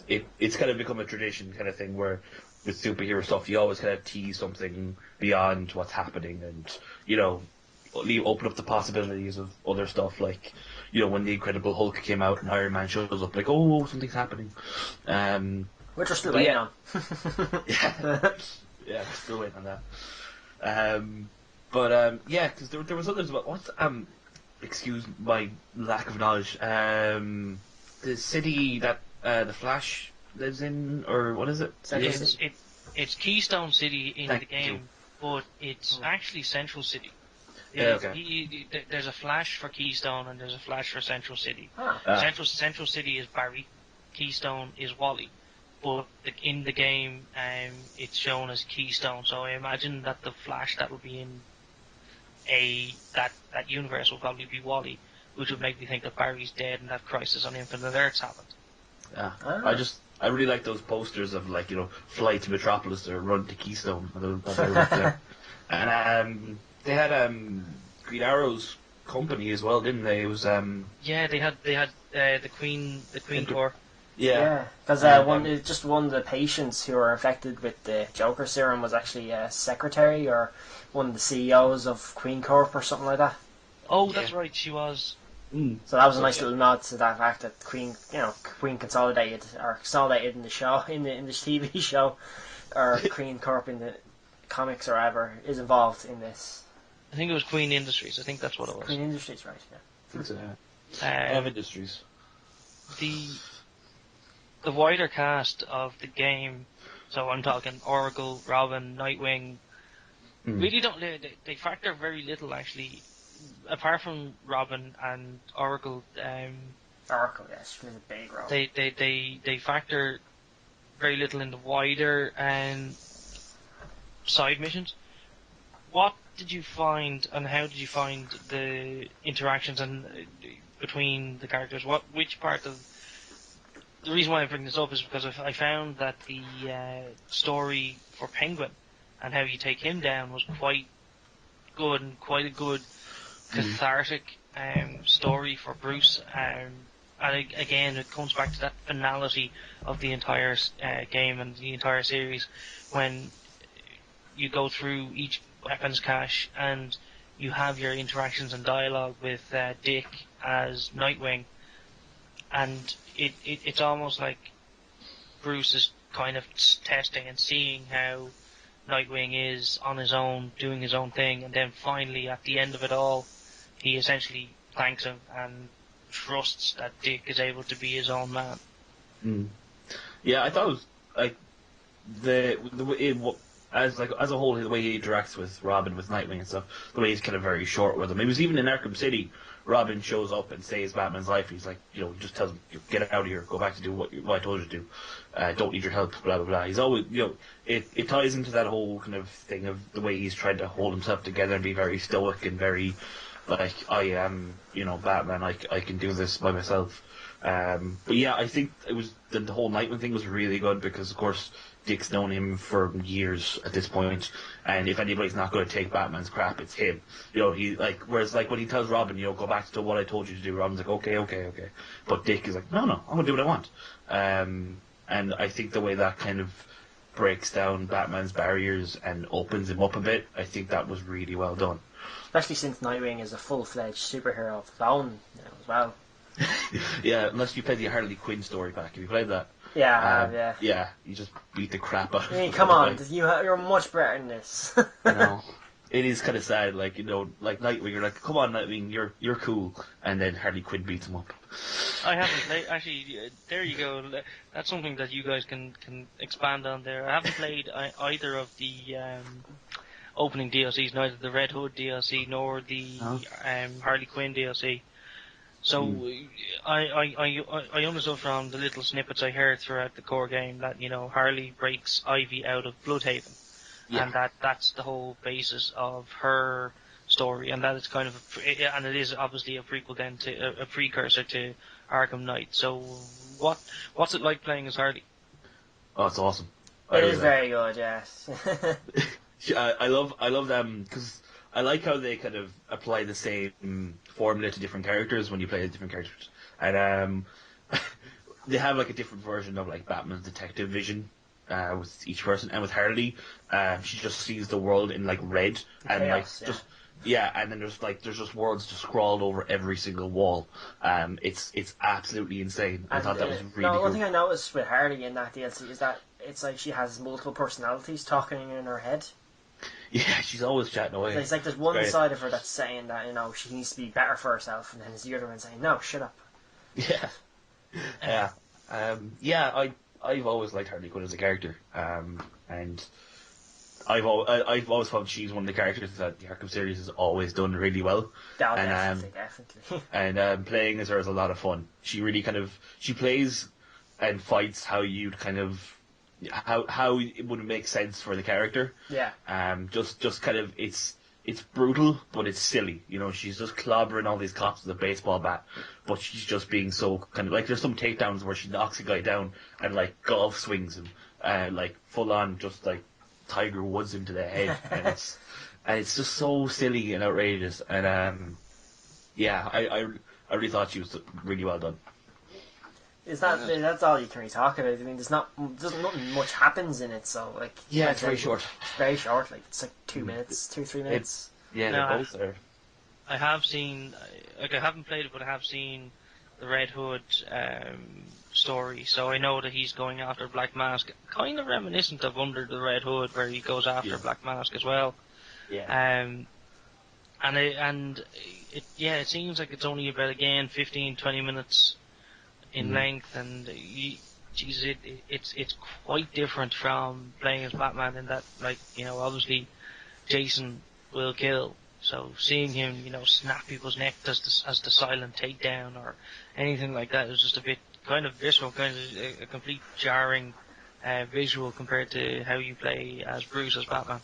kind of become a tradition kind of thing where with superhero stuff, you always kind of tease something beyond what's happening, and open up the possibilities of other stuff. Like, when the Incredible Hulk came out and Iron Man shows up, like, oh, something's happening. Which we're still But waiting yeah. on. Yeah, we're still waiting on that. Yeah, because there was others. What's excuse my lack of knowledge. The city that the Flash lives in, or what is it? Central City. It's Keystone City in Thank the game, you. but it's actually Central City. Yeah, okay. There's a Flash for Keystone and there's a Flash for Central City. Ah. Central City is Barry, Keystone is Wally, but in the game, it's shown as Keystone. So I imagine that the Flash that will be in that universe will probably be Wally, which would make me think that Barry's dead and that Crisis on Infinite Earths happened. Yeah. Ah. I really like those posters of, like, fly to Metropolis or run to Keystone. They were up there. And they had Green Arrow's company as well, didn't they? It was Yeah, they had the Queen Corps. yeah. Because one of the patients who were infected with the Joker serum was actually a secretary or one of the CEOs of Queen Corp or something like that. Oh, that's right, she was. So that was a nice little nod to that fact that Queen consolidated in the show, in the TV show, or Queen Corp in the comics or whatever is involved in this. I think it was Queen Industries. I think that's what it was. Queen Industries, right? Yeah. It's Ev Industries. The wider cast of the game, so I'm talking Oracle, Robin, Nightwing, really don't they factor very little actually, apart from Robin and Oracle. Oracle, yes, she plays a big role. They factor very little in the wider side missions. What did you find, and how did you find the interactions and between the characters? Which part of the reason why I bring this up is because I found that the story for Penguin and how you take him down was quite good and quite a good cathartic story for Bruce. And again, it comes back to that finality of the entire game and the entire series when you go through each weapons cache and you have your interactions and dialogue with Dick as Nightwing, and it's almost like Bruce is kind of testing and seeing how Nightwing is on his own, doing his own thing, and then finally at the end of it all, he essentially thanks him and trusts that Dick is able to be his own man. Yeah, I thought it was like as a whole, the way he interacts with Robin, with Nightwing and stuff, the way he's kind of very short with him. It was even in Arkham City, Robin shows up and saves Batman's life. He's like, just tells him, get out of here, go back to do what I told you to do. Don't need your help, blah, blah, blah. He's always, it ties into that whole kind of thing of the way he's trying to hold himself together and be very stoic and very, like, I am, Batman, I can do this by myself. But yeah, I think it was, the whole Nightwing thing was really good because, of course, Dick's known him for years at this point, and if anybody's not going to take Batman's crap, it's him. Whereas when he tells Robin, go back to what I told you to do, Robin's like, okay. But Dick is like, no, I'm going to do what I want. And I think the way that kind of breaks down Batman's barriers and opens him up a bit, I think that was really well done. Especially since Nightwing is a full-fledged superhero of his own as well. Yeah, unless you play the Harley Quinn story pack. Have you played that? Yeah, yeah. Yeah, you just beat the crap out of Hey, him. come on, you're much better than this. It is kind of sad, like Nightwing, you're like, come on Nightwing, you're cool, and then Harley Quinn beats him up. I haven't played, actually, there you go, that's something that you guys can expand on there. I haven't played either of the opening DLCs, neither the Red Hood DLC nor the Harley Quinn DLC. So I understood from the little snippets I heard throughout the core game that Harley breaks Ivy out of Bloodhaven, and that's the whole basis of her story, and that is kind of and it is obviously a prequel then to a precursor to Arkham Knight. So what's it like playing as Harley? Oh, it's awesome. It is very good, yes. I love them because I like how they kind of apply the same formula to different characters when you play different characters, and they have like a different version of like Batman's detective vision, with each person, and with Harley, she just sees the world in like red and Chaos, like just. Yeah, and then there's just words just scrawled over every single wall. It's absolutely insane. I thought that was really no, cool. one thing I noticed with Harley in that DLC is that it's like she has multiple personalities talking in her head. Yeah, she's always chatting away. It's like there's one great. side of her that's saying that she needs to be better for herself, and then there's the other one saying no, shut up. Yeah, I've always liked Harley Quinn as a character, and I've always thought she's one of the characters that the Arkham series has always done really well. Oh, And definitely. and playing as her is a lot of fun. She really she plays and fights how you'd kind of how it would make sense for the character. Yeah. Just kind of it's brutal, but it's silly. She's just clobbering all these cops with a baseball bat, but she's just being so kind of like there's some takedowns where she knocks a guy down and like golf swings him, like full on just like Tiger Woods him to the head, and it's just so silly and outrageous. And I really thought she was really well done. That's all you can really talk about? I mean, there's nothing much happens in it, so like. Yeah, it's very short. It's very short, like it's like 2 minutes, 2-3 minutes. They're both there. I have seen, like I haven't played it, but I have seen the Red Hood story, so I know that he's going after Black Mask, kind of reminiscent of Under the Red Hood, where he goes after Black Mask as well. Yeah. It seems like it's only about 15-20 minutes in length, and it's quite different from playing as Batman in that, like, obviously Jason will kill. So seeing him, snap people's neck as the silent takedown or anything like that is just a bit kind of visceral, kind of a complete jarring visual compared to how you play as Bruce as Batman.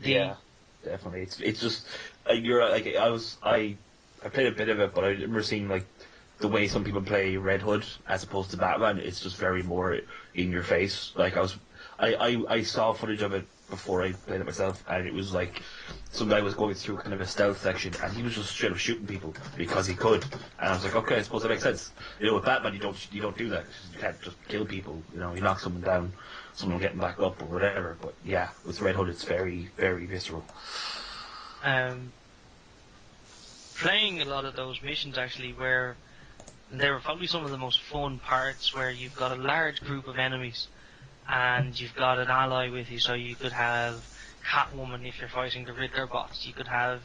Yeah, definitely. It's just you're like I played a bit of it, but I remember seeing like the way some people play Red Hood as opposed to Batman. It's just very more in your face. Like I saw footage of it before I played it myself, and it was like some guy was going through kind of a stealth section, and he was just straight up shooting people because he could. And I was like, okay, I suppose that makes sense. With Batman, you don't do that. You can't just kill people. You knock someone down, someone will get them back up or whatever. But yeah, with Red Hood, it's very, very visceral. Playing a lot of those missions actually, where they were probably some of the most fun parts, where you've got a large group of enemies and you've got an ally with you, so you could have Catwoman if you're fighting the Riddler bots, you could have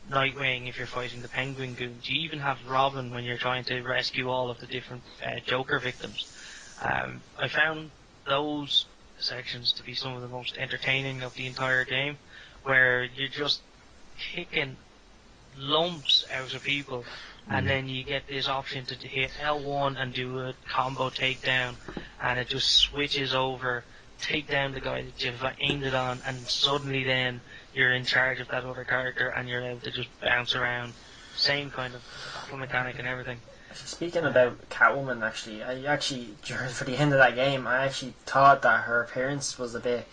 Nightwing if you're fighting the Penguin Goons, you even have Robin when you're trying to rescue all of the different Joker victims. I found those sections to be some of the most entertaining of the entire game, where you're just kicking lumps out of people, and then you get this option to hit L1 and do a combo takedown, and it just switches over, take down the guy that you've aimed it on, and suddenly then you're in charge of that other character and you're able to just bounce around. Same kind of battle mechanic and everything. Speaking about Catwoman, for the end of that game, I actually thought that her appearance was a bit,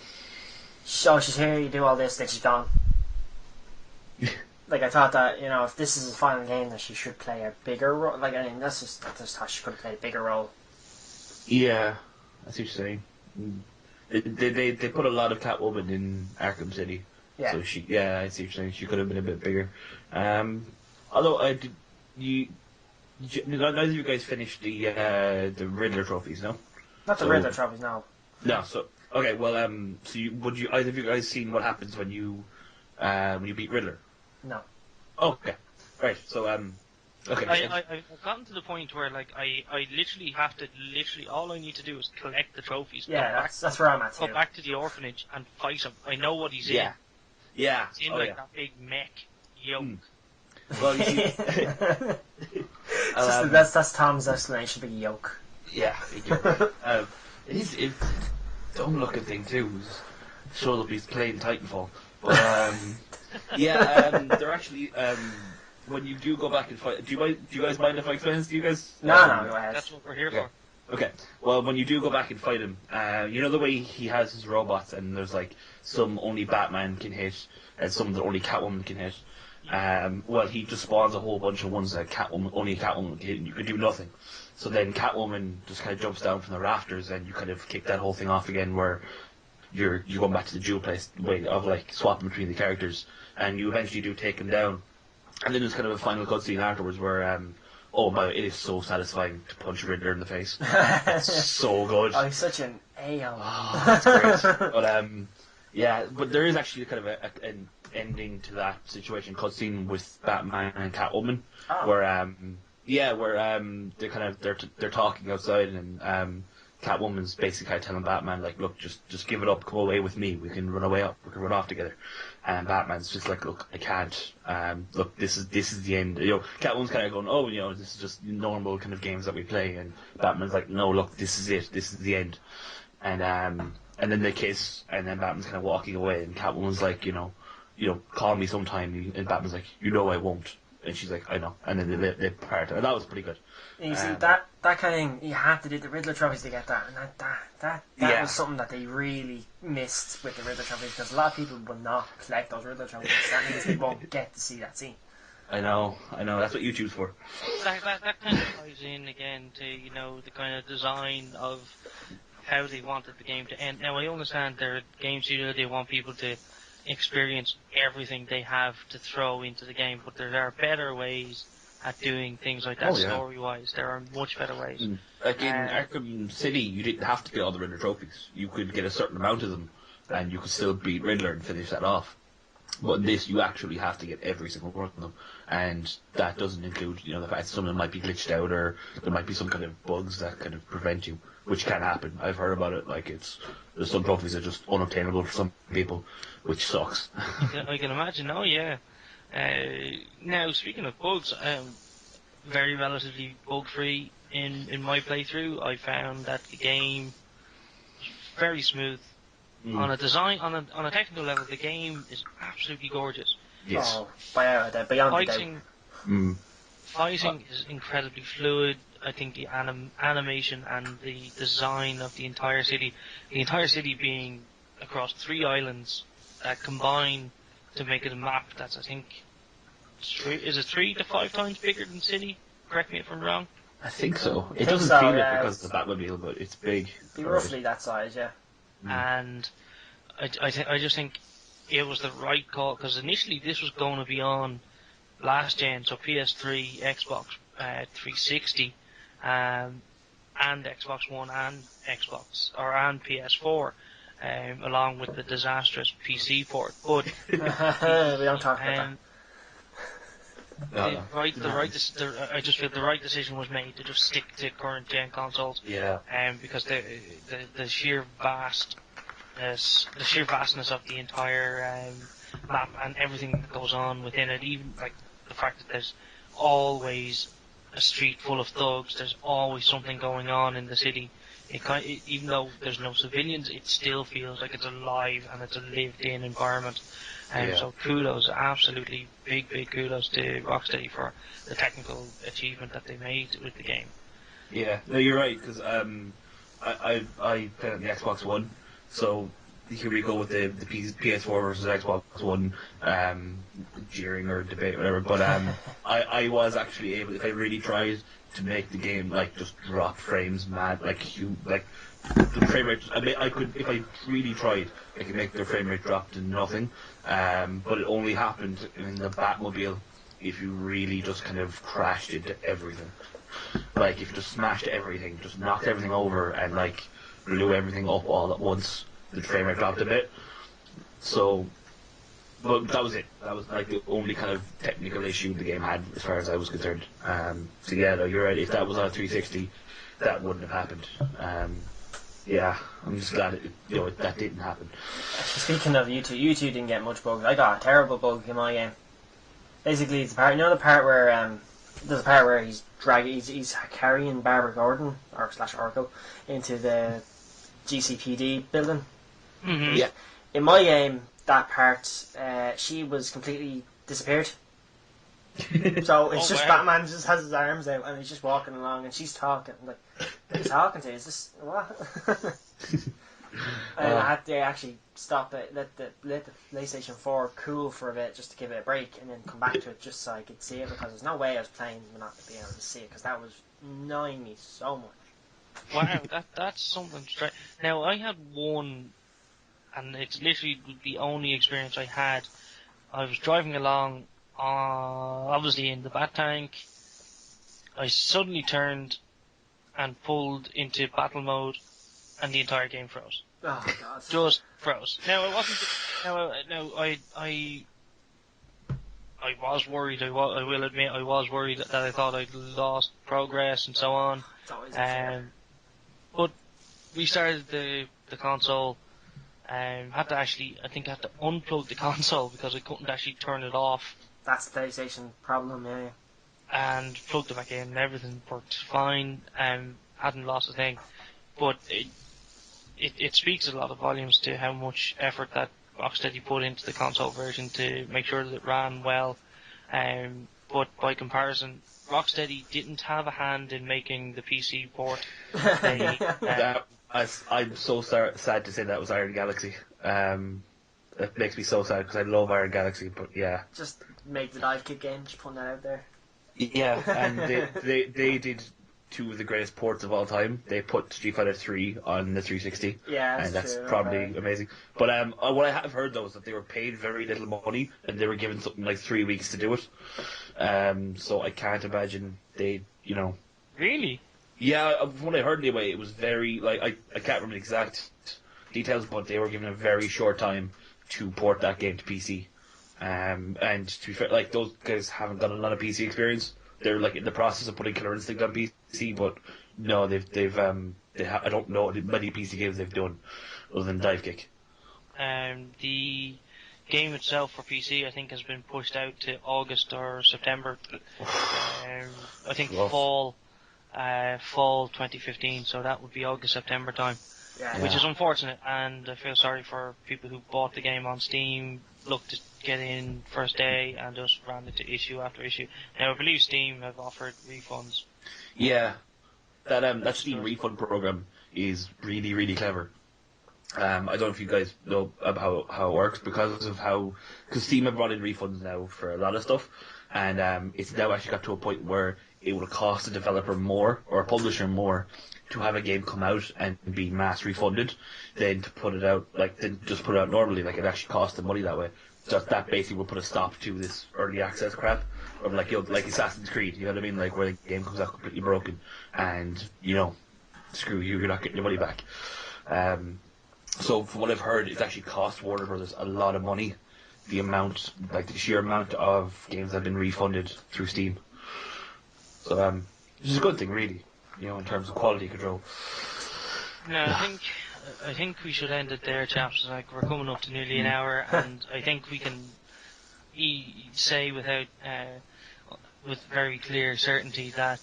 she's here, you do all this, then she's gone. Like, I thought that, if this is the final game, that she should play a bigger role. Like, I just thought she could have played a bigger role. Yeah, I see what you're saying. They put a lot of Catwoman in Arkham City. Yeah. So I see what you're saying. She could have been a bit bigger. Although, neither of you guys finished the Riddler trophies, no? Not the Riddler trophies, no. No, so, okay, well, would you, either of you guys seen what happens when you beat Riddler? No. Oh, okay. Right, so, okay. I've gotten to the point where, like, I literally have to, all I need to do is collect the trophies. Yeah, that's where I'm at, too. Go back to the orphanage and fight him. I know what he's in. Yeah. He's in, that big mech yoke. Well, you see... that's Tom's explanation, big yoke. Yeah, big yoke. It's a dumb-looking thing, too. Shows up he's playing Titanfall. But, they're actually... when you do go back and fight, do you guys mind if I explain this to you guys? No, go ahead. That's what we're here for. Okay. Well, when you do go back and fight him, you know the way he has his robots, and there's like some only Batman can hit, and some that only Catwoman can hit. Well, he just spawns a whole bunch of ones that only Catwoman can. You could do nothing. So then Catwoman just kind of jumps down from the rafters, and you kind of kick that whole thing off again, where you're going back to the dual place way of like swapping between the characters, and you eventually do take him down. And then there's kind of a final cutscene afterwards where, oh my, it is so satisfying to punch Riddler in the face. It's so good. Oh, he's such an a-hole. Oh, that's great. But yeah, but there is actually kind of an ending to that situation cutscene with Batman and Catwoman, where they're talking outside, and Catwoman's basically kind of telling Batman, like, look, just give it up, come away with me, we can run off together. And Batman's just like, look, I can't. Look, this is the end. Catwoman's kind of going, oh, this is just normal kind of games that we play, and Batman's like, no, look, this is it, this is the end. And then they kiss, and then Batman's kind of walking away, and Catwoman's like, call me sometime, and Batman's like, I won't. And she's like, I know. And then they part. And that was pretty good. And you see, that kind of thing, you have to do the Riddler trophies to get that. And that was something that they really missed with the Riddler trophies, because a lot of people will not collect those Riddler trophies. That means they won't get to see that scene. I know. That's what YouTube's for. That kind of ties in again to, the kind of design of how they wanted the game to end. Now, I understand they're a game studio, they want people to experience everything they have to throw into the game, but there are better ways at doing things like that story-wise. There are much better ways. Like in Arkham City, you didn't have to get all the Riddler trophies. You could get a certain amount of them, and you could still beat Riddler and finish that off. But in this, you actually have to get every single one of them, and that doesn't include, the fact that some of them might be glitched out, or there might be some kind of bugs that kind of prevent you, which can happen. I've heard about it. Like there's some trophies that are just unobtainable for some people, which sucks. I can imagine. Oh yeah. Now, speaking of bugs, very relatively bug-free in my playthrough. I found that the game was very smooth. On a technical level, the game is absolutely gorgeous. Yes. Oh, beyond the doubt. Fighting is incredibly fluid. I think the animation and the design of the entire city being across 3 islands that combine to make it a map that's, I think, 3 to 5 times bigger than City? Correct me if I'm wrong. I think so. It doesn't feel it because of the Batmobile, but it's big. Be roughly that size, yeah. And I just think it was the right call, because initially this was going to be on last gen, so PS3, Xbox 360, and Xbox One and and PS4, along with the disastrous PC port. But we don't talk about that. I just feel the right decision was made to just stick to current gen consoles. Yeah. Because the sheer vastness of the entire map and everything that goes on within it, even like the fact that there's always a street full of thugs, there's always something going on in the city. Even though there's no civilians, it still feels like it's alive and it's a lived-in environment. So kudos, absolutely big kudos to Rocksteady for the technical achievement that they made with the game. Yeah, no, you're right, because I played on the Xbox One, so here we go with the PS4 versus Xbox One jeering or debate, whatever. But I was actually able, if I really tried, to make the game like just drop frames mad, like the frame rate. I could, if I really tried, I could make the frame rate drop to nothing. But it only happened in the Batmobile if you really just kind of crashed into everything. Like if you just smashed everything, just knocked everything over, and like blew everything up all at once, the frame rate dropped a bit. So, but that was it. That was like the only kind of technical issue the game had, as far as I was concerned. So yeah, no, you're right. If that was on 360, that wouldn't have happened. Yeah, I'm just glad that didn't happen. Speaking of you two didn't get much bugs. I got a terrible bug in my game. Basically, it's the part. The part where there's a part where he's carrying Barbara Gordon or Oracle into the GCPD building. Mm-hmm. Yeah. In my game, that part, she was completely disappeared. So it's just Batman just has his arms out and he's just walking along and she's talking. I'm like, what are you talking to? Is this what? And I had to actually stop it, let the PlayStation 4 cool for a bit just to give it a break, and then come back to it just so I could see it, because there's no way I was playing without being able to see it, because that was annoying me so much. Wow, that's something strange. Now, I had one, and it's literally the only experience I had. I was driving along, obviously in the bat tank. I suddenly turned and pulled into battle mode, and the entire game froze. Oh god. Just froze. Now, it wasn't. I was worried. I will admit, I was worried that I thought I'd lost progress and so on. It's always unfair. But we started the console. Had to actually, I think I had to unplug the console because I couldn't actually turn it off. That's the PlayStation problem, yeah. And plugged it back in, and everything worked fine. Hadn't lost a thing. But it speaks a lot of volumes to how much effort that Rocksteady put into the console version to make sure that it ran well. But by comparison, Rocksteady didn't have a hand in making the PC port. I'm so sad to say that was Iron Galaxy. It makes me so sad because I love Iron Galaxy, but yeah. Just make the dive kick game, just putting that out there. Yeah, and they did two of the greatest ports of all time. They put Street Fighter 3 on the 360. Yeah, and that's true, probably amazing. But what I have heard though is that they were paid very little money and they were given something like 3 weeks to do it. So I can't imagine they, Really? Yeah, from what I heard anyway, it was very I can't remember the exact details, but they were given a very short time to port that game to PC. And to be fair, those guys haven't got a lot of PC experience. They're in the process of putting Killer Instinct on PC, but no, I don't know many PC games they've done other than Dive Kick. The game itself for PC, I think, has been pushed out to August or September. I think fall 2015, so that would be August, September time. Yeah. Which is unfortunate, and I feel sorry for people who bought the game on Steam, looked to get in first day, and just ran into issue after issue. Now, I believe Steam have offered refunds. Yeah, that Steam refund program is really, really clever. I don't know if you guys know about how it works, because Steam have brought in refunds now for a lot of stuff, and it's now actually got to a point where it will cost a developer more, or a publisher more, to have a game come out and be mass refunded than to put it out, than just put it out normally. It actually costs them money that way. Just that basically will put a stop to this early access crap of like Assassin's Creed, you know what I mean? Where the game comes out completely broken and, screw you, you're not getting your money back. So from what I've heard, it's actually cost Warner Brothers a lot of money, the sheer amount of games that have been refunded through Steam. So, which is a good thing, really, in terms of quality control. No, I think we should end it there, chaps. We're coming up to nearly an hour, and I think we can say with very clear certainty that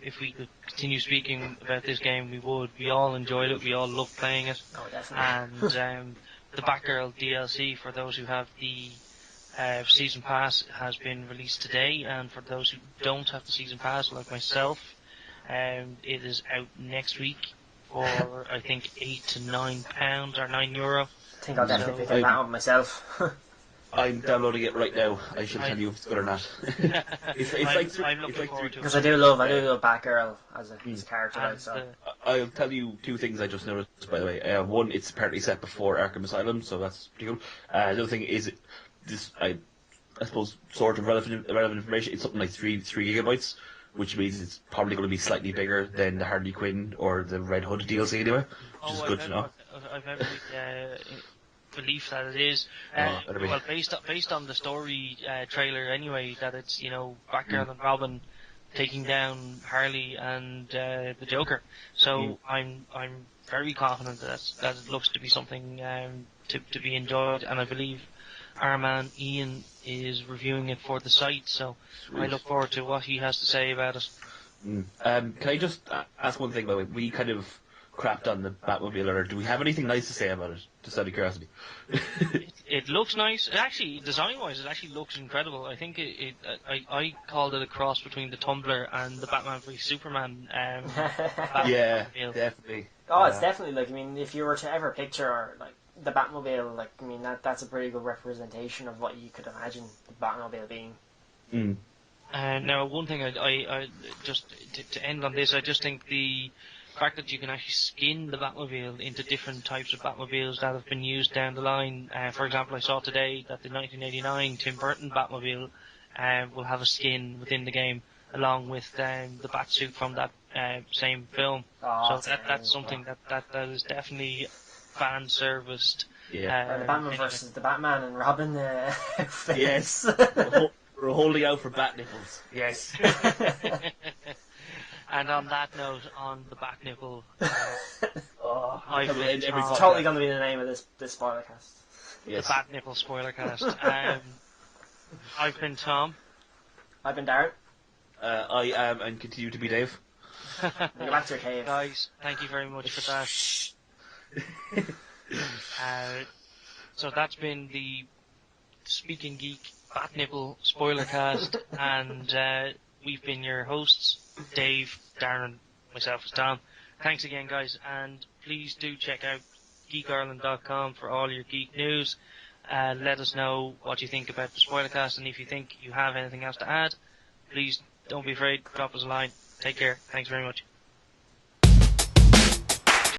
if we could continue speaking about this game, we would. We all enjoyed it. We all loved playing it. Oh, definitely. And the Batgirl DLC, for those who have the Season Pass, has been released today, and for those who don't have the Season Pass, like myself, it is out next week for I think £8 to £9 or €9. I think I'll definitely pick that one myself. I'm downloading it right now. I should tell you if it's good or not. I'm looking forward to it. Because I do love Batgirl as a character. I'll tell you two things I just noticed, by the way. One, it's apparently set before Arkham Asylum, so that's pretty cool. The other thing is, I suppose, sort of relevant information. It's something like 3 gigabytes, which means it's probably going to be slightly bigger than the Harley Quinn or the Red Hood DLC anyway, which is good to know. I've every belief that it is. Well, based on the story trailer anyway, that it's Batgirl and Robin taking down Harley and the Joker. So I'm very confident that it looks to be something to be enjoyed, and I believe our man Ian is reviewing it for the site, so sweet. I look forward to what he has to say about it. Can I just ask one thing, by the way? We kind of crapped on the Batmobile, or do we have anything nice to say about it? Just out of curiosity. It looks nice. It actually, design-wise, it actually looks incredible. I think I called it a cross between the Tumbler and the Batman v Superman. Yeah, Batmobile. definitely. Oh, it's definitely like, I mean, if you were to ever picture like the Batmobile, like, I mean, that's a pretty good representation of what you could imagine the Batmobile being. Mm. Now, one thing I just to end on this, I just think the fact that you can actually skin the Batmobile into different types of Batmobiles that have been used down the line. For example, I saw today that the 1989 Tim Burton Batmobile will have a skin within the game, along with the Batsuit from that same film. Oh, So that's something that is definitely fan serviced. Yeah. The Batman versus the Batman and Robin outfits. Yes. We're holding out for Batnipples. Yes. And on that note, on the Batnipple, Oh, I've that will been end every Tom. It's totally going to be the name of this Spoilercast. Yes. The Batnipple Spoilercast. I've been Tom. I've been Darren. I am and continue to be Dave. Go back to your cave. Guys, thank you very much for that. So that's been the Speakin Geek Batnipple Spoilercast, and we've been your hosts, Dave, Darren, myself as Tom. Thanks again, guys, and please do check out geekireland.com for all your geek news. Let us know what you think about the Spoilercast, and if you think you have anything else to add, please don't be afraid, drop us a line. Take care. Thanks very much.